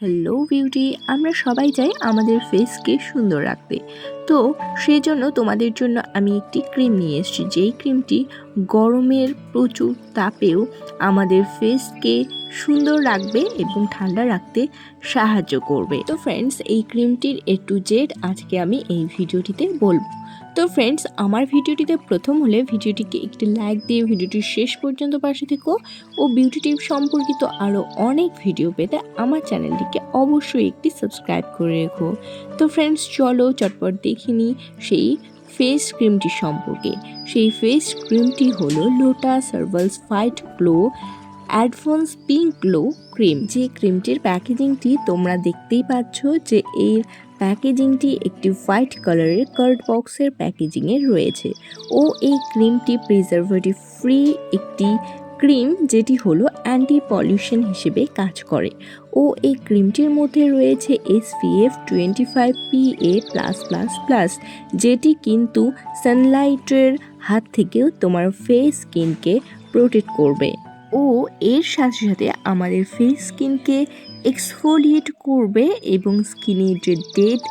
Hello beauty, আমরা সবাই চাই আমাদের ফেসকে সুন্দর রাখতে। তো সেই জন্য তোমাদের জন্য আমি একটি ক্রিম নিয়ে এসেছি, যেই ক্রিমটি গরমের প্রচুর তাপেও আমাদের ফেসকে সুন্দর রাখবে এবং ঠান্ডা রাখতে সাহায্য করবে। তো ফ্রেন্ডস, এই ক্রিমটির A to Z আজকে আমি এই ভিডিওটিতে বলবো। তো ফ্রেন্ডস, আমার ভিডিওটিতে প্রথম হলে ভিডিওটিকে একটি লাইক দিয়ে ভিডিওটি শেষ পর্যন্ত পাশে থেকো ও বিউটি টিপ সম্পর্কিত আরও অনেক ভিডিও পেতে আমার চ্যানেলটিকে অবশ্যই একটি সাবস্ক্রাইব করে রেখো। তো ফ্রেন্ডস, চলো চটপট দেখিনি সেই ফেস ক্রিমটি সম্পর্কে। সেই ফেস ক্রিমটি হলো lotus herbals fight glow advance pink glow cream. যে ক্রিমটির প্যাকেজিংটি তোমরা দেখতেই পাচ্ছ, যে এর প্যাকেজিংটি একটি হোয়াইট কালারের কার্ড বক্সের প্যাকেজিংয়ে রয়েছে। ও এই ক্রিমটি প্রিজারভেটিভ ফ্রি একটি ক্রিম, যেটি হলো অ্যান্টি পলিউশন হিসেবে কাজ করে। ও এই ক্রিমটির মধ্যে রয়েছে SPF 25 PA+++, যেটি কিন্তু সানলাইটের হাত থেকেও তোমার ফেস স্কিনকে প্রোটেক্ট করবে। ও এর সাথে সাথে আমাদের ফেস স্কিনকে এক্সফোলিয়েট করবে এবং স্কিনের যে ডেড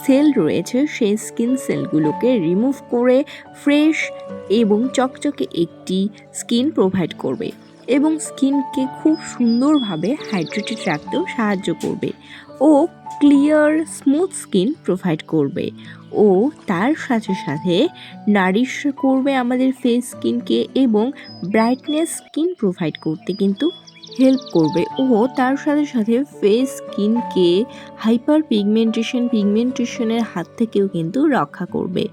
সেল রয়েছে সেই স্কিন সেলগুলোকে রিমুভ করে ফ্রেশ এবং চকচকে একটি স্কিন প্রোভাইড করবে এবং স্কিনকে খুব সুন্দরভাবে হাইড্রেটেড রাখতেও সাহায্য করবে। ও ক্লিয়ার স্মুথ স্কিন প্রোভাইড করবে ও তার সাথে সাথে নারিশ করবে আমাদের ফেস স্কিনকে এবং ব্রাইটনেস স্কিন প্রোভাইড করতে কিন্তু হেল্প করবে। ও তার সাথে সাথে ফেস স্কিনকে হাইপার পিগমেন্টেশনের হাত থেকেও কিন্তু রক্ষা করবে।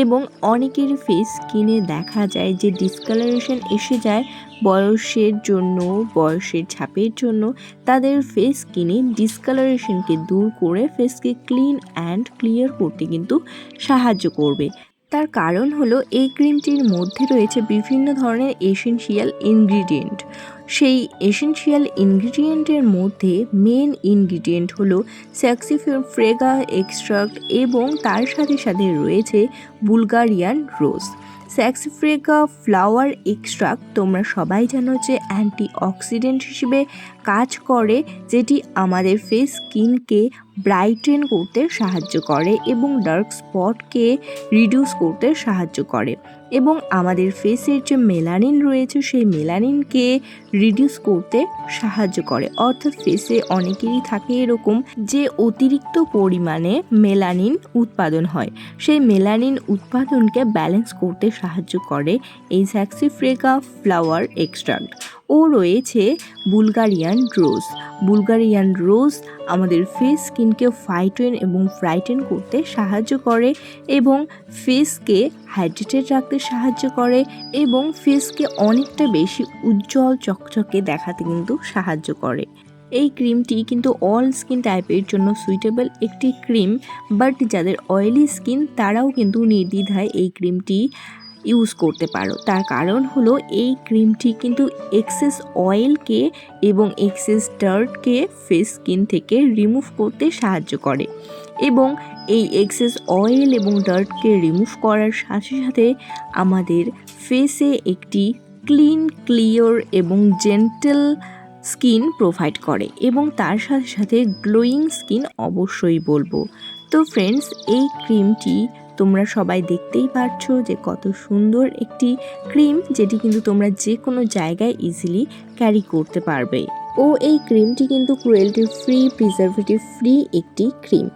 এবং অনেকের ফেস স্কিনে দেখা যায় যে ডিসকালারেশন এসে যায় বয়সের জন্য, বয়সের ছাপের জন্য। তাদের ফেস স্কিনে ডিসকালারেশনকে দূর করে ফেসকে ক্লিন অ্যান্ড ক্লিয়ার করতে কিন্তু সাহায্য করবে। তার কারণ হলো এই ক্রিমটির মধ্যে রয়েছে বিভিন্ন ধরনের এসেনশিয়াল ইনগ্রিডিয়েন্ট। সেই এসেনশিয়াল ইনগ্রিডিয়েন্টের মধ্যে মেন ইনগ্রিডিয়েন্ট হলো স্যাক্সিফ্রেগা এক্সট্রাক্ট এবং তার সাথে সাথে রয়েছে বুলগারিয়ান রোজ। স্যাক্সিফ্রেগা ফ্লাওয়ার এক্সট্রাক্ট তোমরা সবাই জানো যে অ্যান্টি অক্সিডেন্ট হিসেবে কাজ করে, যেটি আমাদের ফেস স্কিনকে ব্রাইটেন করতে সাহায্য করে এবং ডার্ক স্পটকে রিডিউস করতে সাহায্য করে এবং আমাদের ফেসের যে মেলানিন রয়েছে সেই মেলানিনকে রিডিউস করতে সাহায্য করে। অর্থাৎ ফেসে অনেকেরই থাকে এরকম যে অতিরিক্ত পরিমাণে মেলানিন উৎপাদন হয়, সেই মেলানিন উৎপাদনকে ব্যালেন্স করতে সাহায্য করে এই স্যাক্সিফ্রেগা ফ্লাওয়ার এক্সট্রাক্ট। ও রয়েছে বুলগারিয়ান রোজ আমাদের ফেস স্কিনকে ফাইটেন এবং ব্রাইটেন করতে সাহায্য করে এবং ফেসকে হাইড্রেটেড রাখতে সাহায্য করে এবং ফেসকে অনেকটা বেশি উজ্জ্বল চকচকে দেখাতে কিন্তু সাহায্য করে। এই ক্রিমটি কিন্তু অল স্কিন টাইপের জন্য সুইটেবল একটি ক্রিম, বাট যাদের অয়েলি স্কিন তারাও কিন্তু নির্দ্বিধায় এই ক্রিমটি ইউজ করতে পারো। তার কারণ হলো এই ক্রিমটি কিন্তু এক্সেস অয়েলকে এবং এক্সেস ডার্টকে ফেস স্কিন থেকে রিমুভ করতে সাহায্য করে এবং এই এক্সেস অয়েল এবং ডার্টকে রিমুভ করার সাথে সাথে আমাদের ফেসে একটি ক্লিন, ক্লিয়ার এবং জেন্টেল স্কিন প্রোভাইড করে এবং তার সাথে সাথে গ্লোয়িং স্কিন অবশ্যই বলবো। তো ফ্রেন্ডস, এই ক্রিমটি তোমরা সবাই দেখতেই পারছো যে কত সুন্দর একটি ক্রিম, যেটি কিন্তু তোমরা যে কোনো জায়গায় ইজিলি ক্যারি করতে পারবে। ও এই ক্রিমটি কিন্তু ক্রুয়েলটি ফ্রি, প্রিজারভেটিভ ফ্রি একটি ক্রিম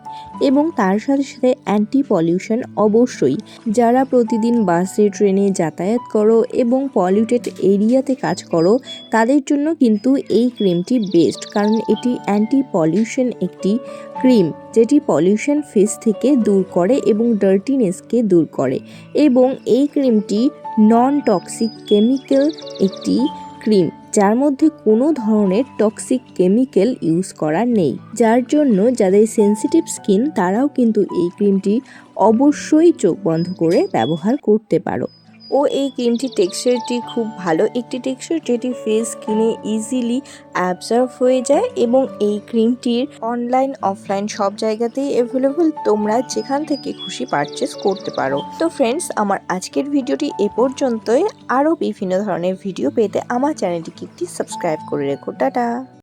এবং তার সাথে সাথে অ্যান্টি পলিউশন অবশ্যই। যারা প্রতিদিন বাসে ট্রেনে যাতায়াত করো এবং পলিউটেড এরিয়াতে কাজ করো তাদের জন্য কিন্তু এই ক্রিমটি বেস্ট, কারণ এটি অ্যান্টি পলিউশন একটি ক্রিম, যেটি পলিউশন ফেস থেকে দূর করে এবং ডার্টিনেসকে দূর করে এবং এই ক্রিমটি নন টক্সিক কেমিক্যাল একটি ক্রিম, যার মধ্যে কোনো ধরনের টক্সিক কেমিক্যাল ইউজ করা নেই, যার জন্য যাদের সেনসিটিভ স্কিন তারাও কিন্তু এই ক্রিমটি অবশ্যই চোখ বন্ধ করে ব্যবহার করতে পারো। ও এই ক্রিমটির টেক্সচারটি খুব ভালো একটি টেক্সচার, যেটি ফেস স্কিনে ইজিলি অ্যাবজর্ব হয়ে যায় এবং এই ক্রিমটির অনলাইন অফলাইন সব জায়গাতেই অ্যাভেলেবল, তোমরা যেখান থেকে খুশি পারচেস করতে পারো। তো ফ্রেন্ডস, আমার আজকের ভিডিওটি এ পর্যন্তই। আরও বিভিন্ন ধরনের ভিডিও পেতে আমার চ্যানেলটিকে একটি সাবস্ক্রাইব করে রেখো। টাটা।